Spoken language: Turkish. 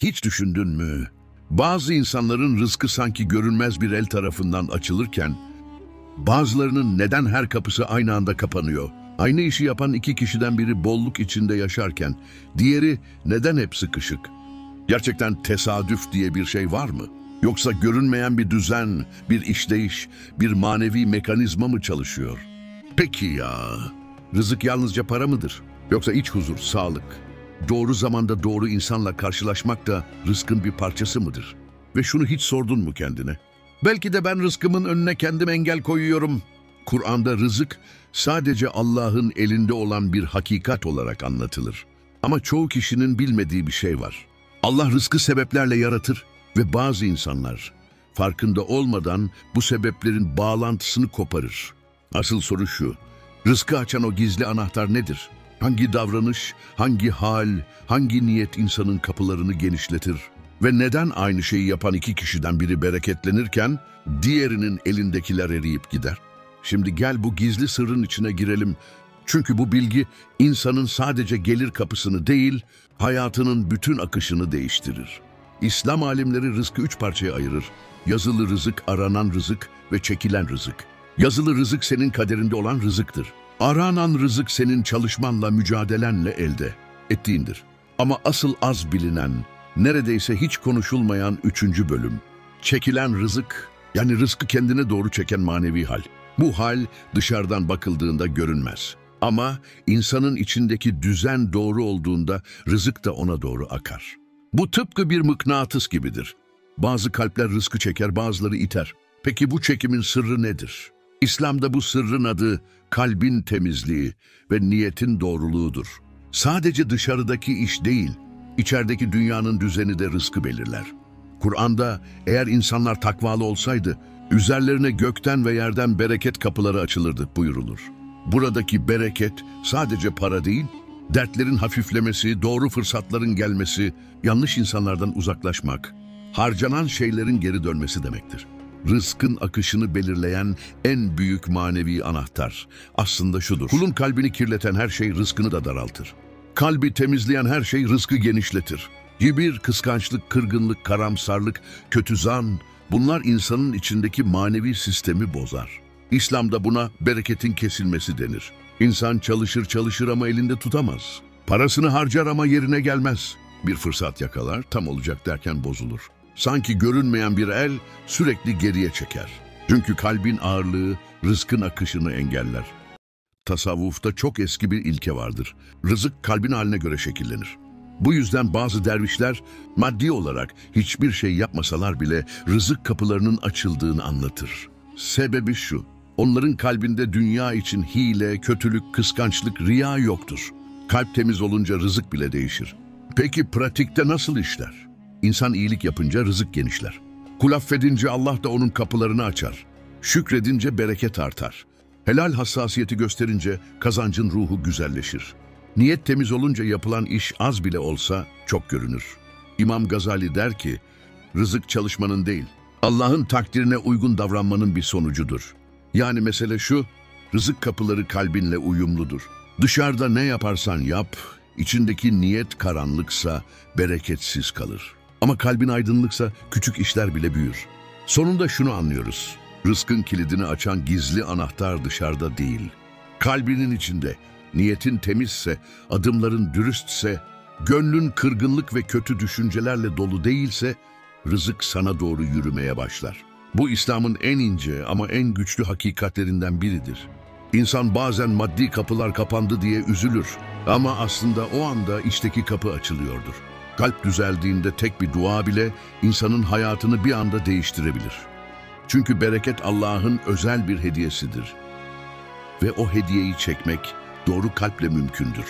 Hiç düşündün mü? Bazı insanların rızkı sanki görünmez bir el tarafından açılırken, bazılarının neden her kapısı aynı anda kapanıyor? Aynı işi yapan iki kişiden biri bolluk içinde yaşarken, diğeri neden hep sıkışık? Gerçekten tesadüf diye bir şey var mı? Yoksa görünmeyen bir düzen, bir işleyiş, bir manevi mekanizma mı çalışıyor? Peki ya, rızık yalnızca para mıdır? Yoksa iç huzur, sağlık, doğru zamanda doğru insanla karşılaşmak da rızkın bir parçası mıdır? Ve şunu hiç sordun mu kendine? Belki de ben rızkımın önüne kendim engel koyuyorum. Kur'an'da rızık sadece Allah'ın elinde olan bir hakikat olarak anlatılır. Ama çoğu kişinin bilmediği bir şey var. Allah rızkı sebeplerle yaratır ve bazı insanlar farkında olmadan bu sebeplerin bağlantısını koparır. Asıl soru şu: rızkı açan o gizli anahtar nedir? Hangi davranış, hangi hal, hangi niyet insanın kapılarını genişletir? Ve neden aynı şeyi yapan iki kişiden biri bereketlenirken diğerinin elindekiler eriyip gider? Şimdi gel bu gizli sırrın içine girelim. Çünkü bu bilgi insanın sadece gelir kapısını değil, hayatının bütün akışını değiştirir. İslam alimleri rızkı 3 parçaya ayırır. Yazılı rızık, aranan rızık ve çekilen rızık. Yazılı rızık senin kaderinde olan rızıktır. Aranan rızık senin çalışmanla, mücadelenle elde ettiğindir. Ama asıl az bilinen, neredeyse hiç konuşulmayan 3. bölüm. Çekilen rızık, yani rızkı kendine doğru çeken manevi hal. Bu hal dışarıdan bakıldığında görünmez. Ama insanın içindeki düzen doğru olduğunda rızık da ona doğru akar. Bu tıpkı bir mıknatıs gibidir. Bazı kalpler rızkı çeker, bazıları iter. Peki bu çekimin sırrı nedir? İslam'da bu sırrın adı kalbin temizliği ve niyetin doğruluğudur. Sadece dışarıdaki iş değil, içerideki dünyanın düzeni de rızkı belirler. Kur'an'da eğer insanlar takvalı olsaydı, üzerlerine gökten ve yerden bereket kapıları açılırdı buyurulur. Buradaki bereket sadece para değil, dertlerin hafiflemesi, doğru fırsatların gelmesi, yanlış insanlardan uzaklaşmak, harcanan şeylerin geri dönmesi demektir. Rızkın akışını belirleyen en büyük manevi anahtar aslında şudur: kulun kalbini kirleten her şey rızkını da daraltır. Kalbi temizleyen her şey rızkı genişletir. Kibir, kıskançlık, kırgınlık, karamsarlık, kötü zan, bunlar insanın içindeki manevi sistemi bozar. İslam'da buna bereketin kesilmesi denir. İnsan çalışır çalışır ama elinde tutamaz. Parasını harcar ama yerine gelmez. Bir fırsat yakalar, tam olacak derken bozulur. Sanki görünmeyen bir el sürekli geriye çeker. Çünkü kalbin ağırlığı rızkın akışını engeller. Tasavvufta çok eski bir ilke vardır. Rızık kalbin haline göre şekillenir. Bu yüzden bazı dervişler maddi olarak hiçbir şey yapmasalar bile rızık kapılarının açıldığını anlatır. Sebebi şu: onların kalbinde dünya için hile, kötülük, kıskançlık, riya yoktur. Kalp temiz olunca rızık bile değişir. Peki pratikte nasıl işler? İnsan iyilik yapınca rızık genişler. Kul affedince Allah da onun kapılarını açar. Şükredince bereket artar. Helal hassasiyeti gösterince kazancın ruhu güzelleşir. Niyet temiz olunca yapılan iş az bile olsa çok görünür. İmam Gazali der ki, rızık çalışmanın değil, Allah'ın takdirine uygun davranmanın bir sonucudur. Yani mesele şu: rızık kapıları kalbinle uyumludur. Dışarıda ne yaparsan yap, içindeki niyet karanlıksa bereketsiz kalır. Ama kalbin aydınlıksa küçük işler bile büyür. Sonunda şunu anlıyoruz: rızkın kilidini açan gizli anahtar dışarıda değil, kalbinin içinde. Niyetin temizse, adımların dürüstse, gönlün kırgınlık ve kötü düşüncelerle dolu değilse, rızık sana doğru yürümeye başlar. Bu İslam'ın en ince ama en güçlü hakikatlerinden biridir. İnsan bazen maddi kapılar kapandı diye üzülür. Ama aslında o anda içteki kapı açılıyordur. Kalp düzeldiğinde tek bir dua bile insanın hayatını bir anda değiştirebilir. Çünkü bereket Allah'ın özel bir hediyesidir. Ve o hediyeyi çekmek doğru kalple mümkündür.